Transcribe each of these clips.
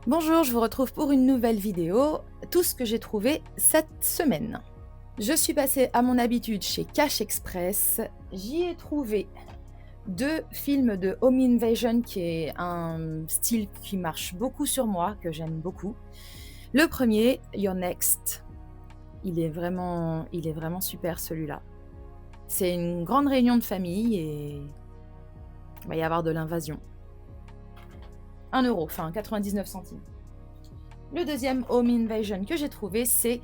Bonjour, je vous retrouve pour une nouvelle vidéo, tout ce que j'ai trouvé cette semaine. Je suis passée à mon habitude chez Cash Express, j'y ai trouvé 2 films de home invasion qui est un style qui marche beaucoup sur moi, que j'aime beaucoup. Le premier, You're Next, il est vraiment super celui-là. C'est une grande réunion de famille et il va y avoir de l'invasion. 1 €, enfin 99 centimes. Le deuxième home invasion que j'ai trouvé, c'est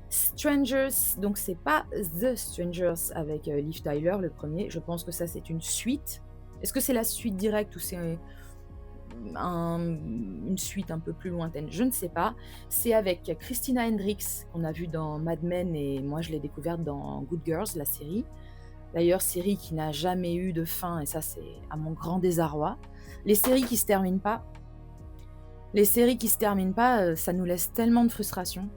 Strangers. Donc c'est pas The Strangers avec Liv Tyler, le premier. Je pense que ça c'est une suite. Est-ce que c'est la suite directe ou c'est une suite un peu plus lointaine? Je ne sais pas. C'est avec Christina Hendricks qu'on a vu dans Mad Men et moi je l'ai découverte dans Good Girls, la série. D'ailleurs, série qui n'a jamais eu de fin et ça c'est à mon grand désarroi. Les séries qui se terminent pas, ça nous laisse tellement de frustration.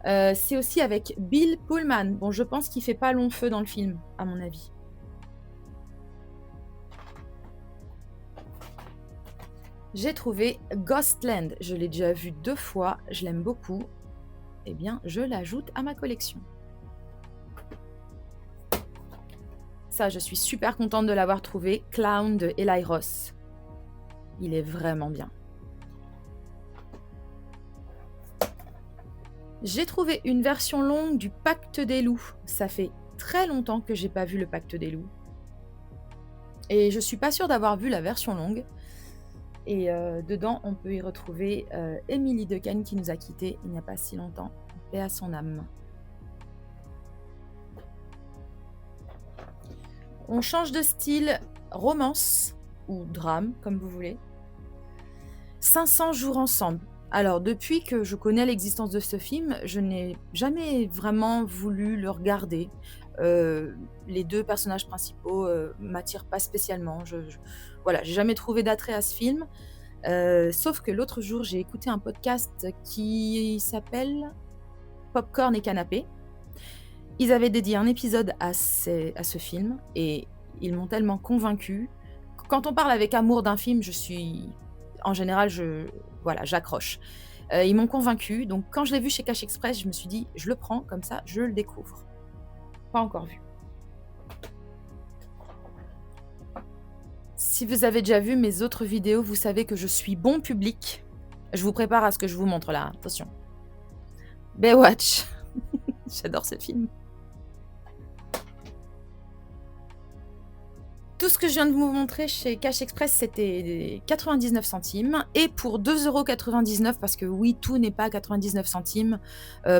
C'est aussi avec Bill Pullman. Bon, je pense qu'il fait pas long feu dans le film, à mon avis. J'ai trouvé Ghostland. Je l'ai déjà vu 2 fois, je l'aime beaucoup. Eh bien, je l'ajoute à ma collection. Ça, je suis super contente de l'avoir trouvé. Clown de Eli Roth. Il est vraiment bien. J'ai trouvé une version longue du Pacte des loups. Ça fait très longtemps que j'ai pas vu le Pacte des loups. Et je suis pas sûre d'avoir vu la version longue. Et dedans, on peut y retrouver Emily Dequesne qui nous a quittés il n'y a pas si longtemps. Paix à son âme. On change de style, romance ou drame, comme vous voulez. 500 jours ensemble. Alors, depuis que je connais l'existence de ce film, je n'ai jamais vraiment voulu le regarder. Les 2 personnages principaux m'attirent pas spécialement. Voilà, j'ai jamais trouvé d'attrait à ce film. Sauf que l'autre jour, j'ai écouté un podcast qui s'appelle Popcorn et Canapé. Ils avaient dédié un épisode à ce film et ils m'ont tellement convaincue. Quand on parle avec amour d'un film, en général, j'accroche. Ils m'ont convaincue, donc quand je l'ai vu chez Cash Express, je me suis dit: «Je le prends, comme ça, je le découvre». Pas encore vu. Si vous avez déjà vu mes autres vidéos, vous savez que je suis bon public. Je vous prépare à ce que je vous montre là, attention. Baywatch. J'adore ce film. Tout ce que je viens de vous montrer chez Cash Express, c'était 99 centimes et pour 2,99 €, parce que oui, tout n'est pas 99 centimes,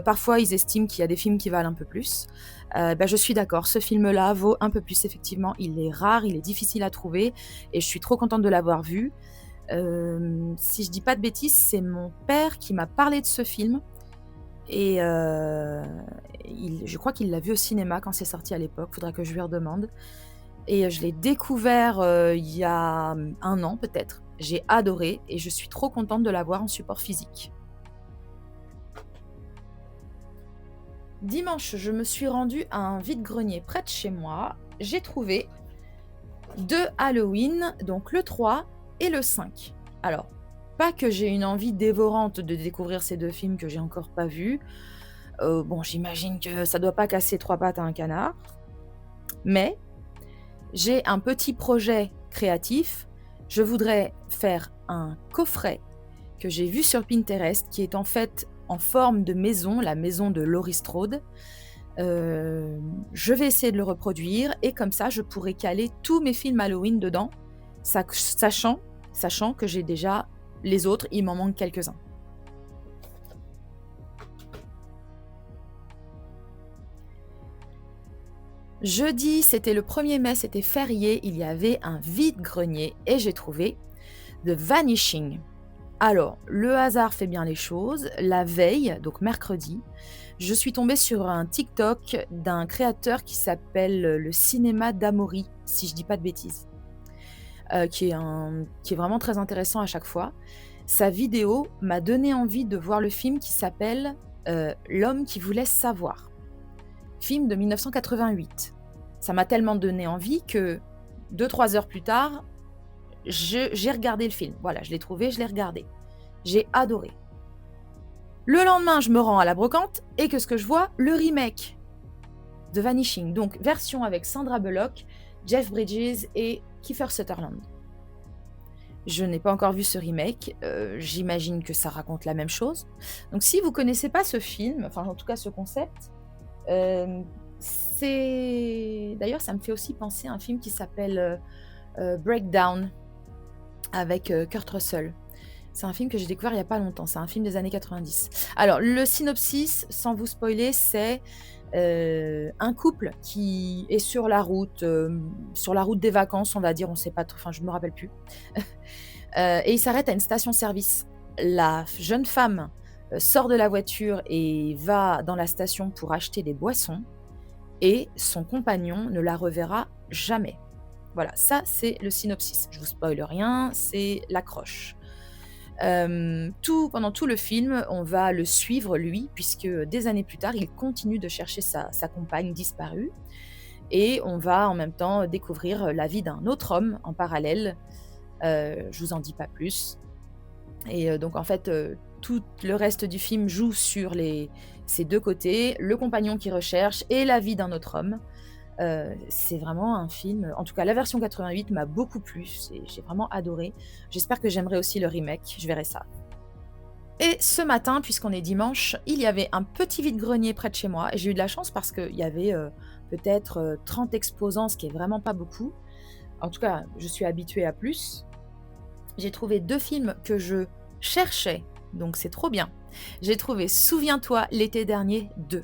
parfois ils estiment qu'il y a des films qui valent un peu plus. Je suis d'accord, ce film-là vaut un peu plus effectivement. Il est rare, il est difficile à trouver et je suis trop contente de l'avoir vu. Si je dis pas de bêtises, c'est mon père qui m'a parlé de ce film et je crois qu'il l'a vu au cinéma quand c'est sorti à l'époque, faudrait que je lui redemande. Et je l'ai découvert, il y a 1 an peut-être. J'ai adoré et je suis trop contente de l'avoir en support physique. Dimanche, je me suis rendue à un vide-grenier près de chez moi. J'ai trouvé 2 Halloween, donc le 3 et le 5. Alors, pas que j'ai une envie dévorante de découvrir ces 2 films que j'ai encore pas vus. Bon, j'imagine que ça doit pas casser 3 pattes à un canard. Mais j'ai un petit projet créatif. Je voudrais faire un coffret que j'ai vu sur Pinterest, qui est en fait en forme de maison, la maison de Laurie Strode. Je vais essayer de le reproduire et comme ça, je pourrai caler tous mes films Halloween dedans, sachant que j'ai déjà les autres, il m'en manque quelques-uns. Jeudi, c'était le 1er mai, c'était férié, il y avait un vide-grenier et j'ai trouvé The Vanishing. Alors, le hasard fait bien les choses. La veille, donc mercredi, je suis tombée sur un TikTok d'un créateur qui s'appelle le Cinéma d'Amaury, si je dis pas de bêtises, qui est vraiment très intéressant à chaque fois. Sa vidéo m'a donné envie de voir le film qui s'appelle L'homme qui voulait savoir. Film de 1988. Ça m'a tellement donné envie que 2-3 heures plus tard, j'ai regardé le film. Voilà, je l'ai trouvé, je l'ai regardé. J'ai adoré. Le lendemain, je me rends à la brocante et qu'est-ce que je vois? Le remake de Vanishing, donc version avec Sandra Bullock, Jeff Bridges et Kiefer Sutherland. Je n'ai pas encore vu ce remake, j'imagine que ça raconte la même chose. Donc si vous connaissez pas ce film, enfin en tout cas ce concept, c'est d'ailleurs ça me fait aussi penser à un film qui s'appelle, Breakdown avec, Kurt Russell. C'est un film que j'ai découvert il y a pas longtemps, c'est un film des années 90. Alors le synopsis, sans vous spoiler, c'est, un couple qui est sur la route des vacances, on va dire, on sait pas trop, enfin je me rappelle plus. Et il s'arrête à une station-service. La jeune femme, sort de la voiture et va dans la station pour acheter des boissons et son compagnon ne la reverra jamais. Voilà, ça c'est le synopsis. Je vous spoile rien, c'est l'accroche. Pendant tout le film, on va le suivre lui, puisque des années plus tard, il continue de chercher sa compagne disparue et on va en même temps découvrir la vie d'un autre homme en parallèle. Je vous en dis pas plus et donc en fait, tout le reste du film joue sur ces 2 côtés, le compagnon qui recherche et la vie d'un autre homme. C'est vraiment un film, en tout cas la version 88 m'a beaucoup plu, j'ai vraiment adoré. J'espère que j'aimerai aussi le remake, je verrai ça. Et ce matin, puisqu'on est dimanche, il y avait un petit vide-grenier près de chez moi et j'ai eu de la chance parce qu'il y avait, peut-être, 30 exposants, ce qui est vraiment pas beaucoup. En tout cas, je suis habituée à plus. J'ai trouvé 2 films que je cherchais, donc c'est trop bien. J'ai trouvé Souviens-toi l'été dernier 2.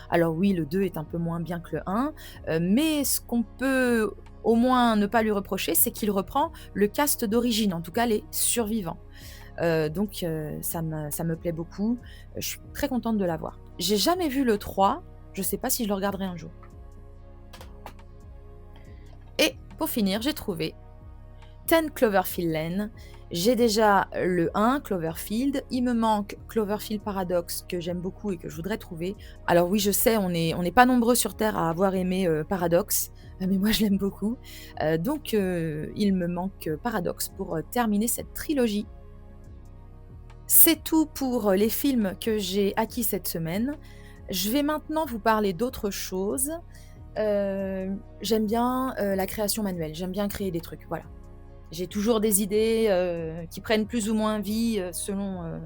Alors oui, le 2 est un peu moins bien que le 1, mais ce qu'on peut au moins ne pas lui reprocher, c'est qu'il reprend le cast d'origine, en tout cas les survivants. Donc ça me plaît beaucoup, je suis très contente de l'avoir. J'ai jamais vu le 3, je sais pas si je le regarderai un jour. Et pour finir, j'ai trouvé 10 Cloverfield Lane. J'ai déjà le 1, Cloverfield. Il me manque Cloverfield Paradox, que j'aime beaucoup et que je voudrais trouver. Alors oui, je sais, on n'est pas nombreux sur Terre à avoir aimé Paradox, mais moi je l'aime beaucoup. Donc il me manque Paradox pour terminer cette trilogie. C'est tout pour les films que j'ai acquis cette semaine. Je vais maintenant vous parler d'autre chose. J'aime bien la création manuelle, j'aime bien créer des trucs, voilà. J'ai toujours des idées qui prennent plus ou moins vie selon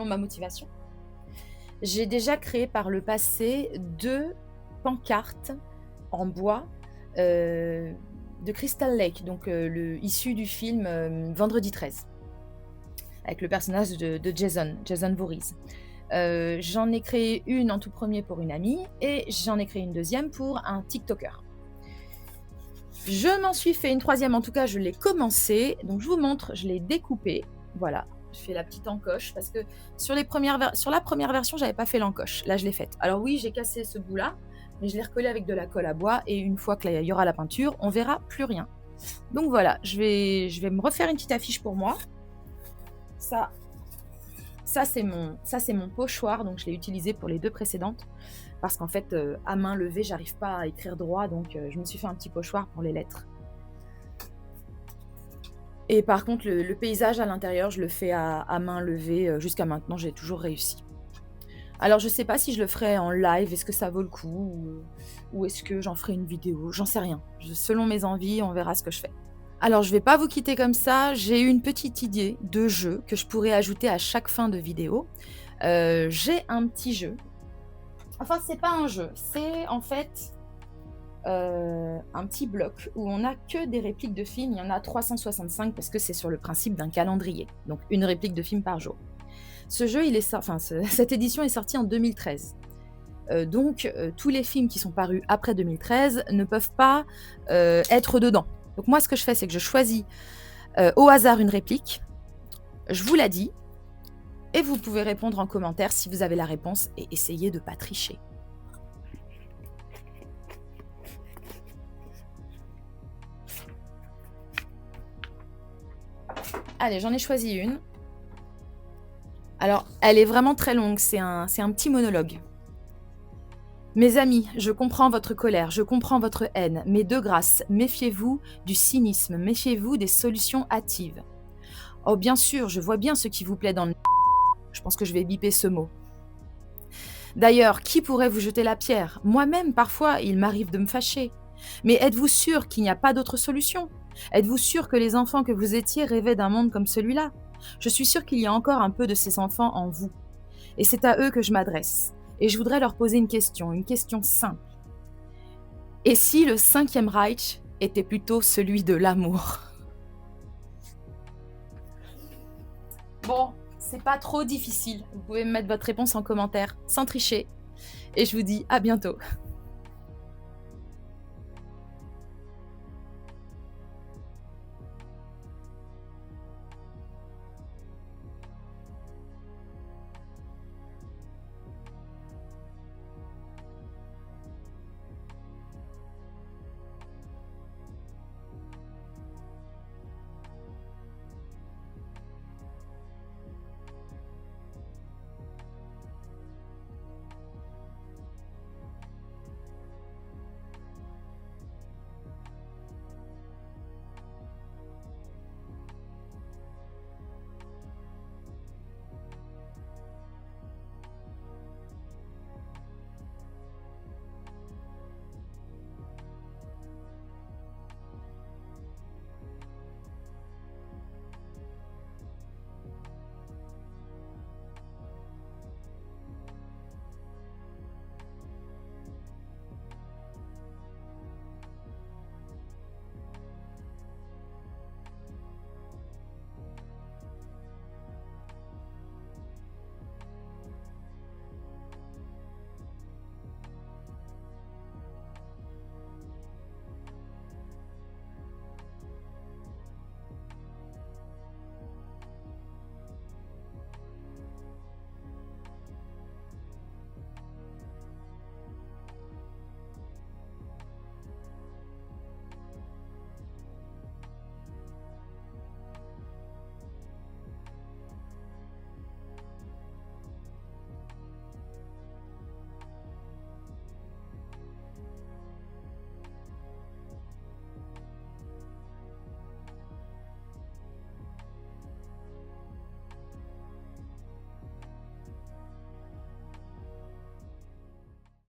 ma motivation. J'ai déjà créé par le passé 2 pancartes en bois de Crystal Lake, donc issu du film Vendredi 13, avec le personnage de Jason Voorhees. J'en ai créé une en tout premier pour une amie et j'en ai créé une deuxième pour un TikToker. Je m'en suis fait une troisième, en tout cas je l'ai commencé, donc je vous montre, je l'ai découpée, voilà, je fais la petite encoche parce que sur la première version j'avais pas fait l'encoche, là je l'ai faite. Alors oui, j'ai cassé ce bout là, mais je l'ai recollé avec de la colle à bois et une fois qu'il y aura la peinture, on verra plus rien. Donc voilà, je vais me refaire une petite affiche pour moi. Ça c'est mon pochoir, donc je l'ai utilisé pour les 2 précédentes. Parce qu'en fait, à main levée, j'arrive pas à écrire droit, donc je me suis fait un petit pochoir pour les lettres. Et par contre, le paysage à l'intérieur, je le fais à main levée. Jusqu'à maintenant, j'ai toujours réussi. Alors, je sais pas si je le ferai en live, est-ce que ça vaut le coup ou est-ce que j'en ferai une vidéo? J'en sais rien. Selon mes envies, on verra ce que je fais. Alors, je vais pas vous quitter comme ça. J'ai une petite idée de jeu que je pourrais ajouter à chaque fin de vidéo. J'ai un petit jeu. Enfin, c'est pas un jeu, c'est en fait un petit bloc où on n'a que des répliques de films. Il y en a 365 parce que c'est sur le principe d'un calendrier, donc une réplique de film par jour. Ce jeu, cette édition est sortie en 2013. Donc, tous les films qui sont parus après 2013 ne peuvent pas être dedans. Donc moi, ce que je fais, c'est que je choisis au hasard une réplique, je vous la dis, et vous pouvez répondre en commentaire si vous avez la réponse et essayer de ne pas tricher. Allez, j'en ai choisi une. Alors, elle est vraiment très longue, c'est un petit monologue. Mes amis, je comprends votre colère, je comprends votre haine, mais de grâce, méfiez-vous du cynisme, méfiez-vous des solutions hâtives. Oh bien sûr, je vois bien ce qui vous plaît dans le... Je pense que je vais biper ce mot. D'ailleurs, qui pourrait vous jeter la pierre? Moi-même, parfois, il m'arrive de me fâcher. Mais êtes-vous sûr qu'il n'y a pas d'autre solution? Êtes-vous sûr que les enfants que vous étiez rêvaient d'un monde comme celui-là? Je suis sûre qu'il y a encore un peu de ces enfants en vous. Et c'est à eux que je m'adresse. Et je voudrais leur poser une question simple. Et si le cinquième Reich était plutôt celui de l'amour? Bon, c'est pas trop difficile. Vous pouvez me mettre votre réponse en commentaire, sans tricher. Et je vous dis à bientôt.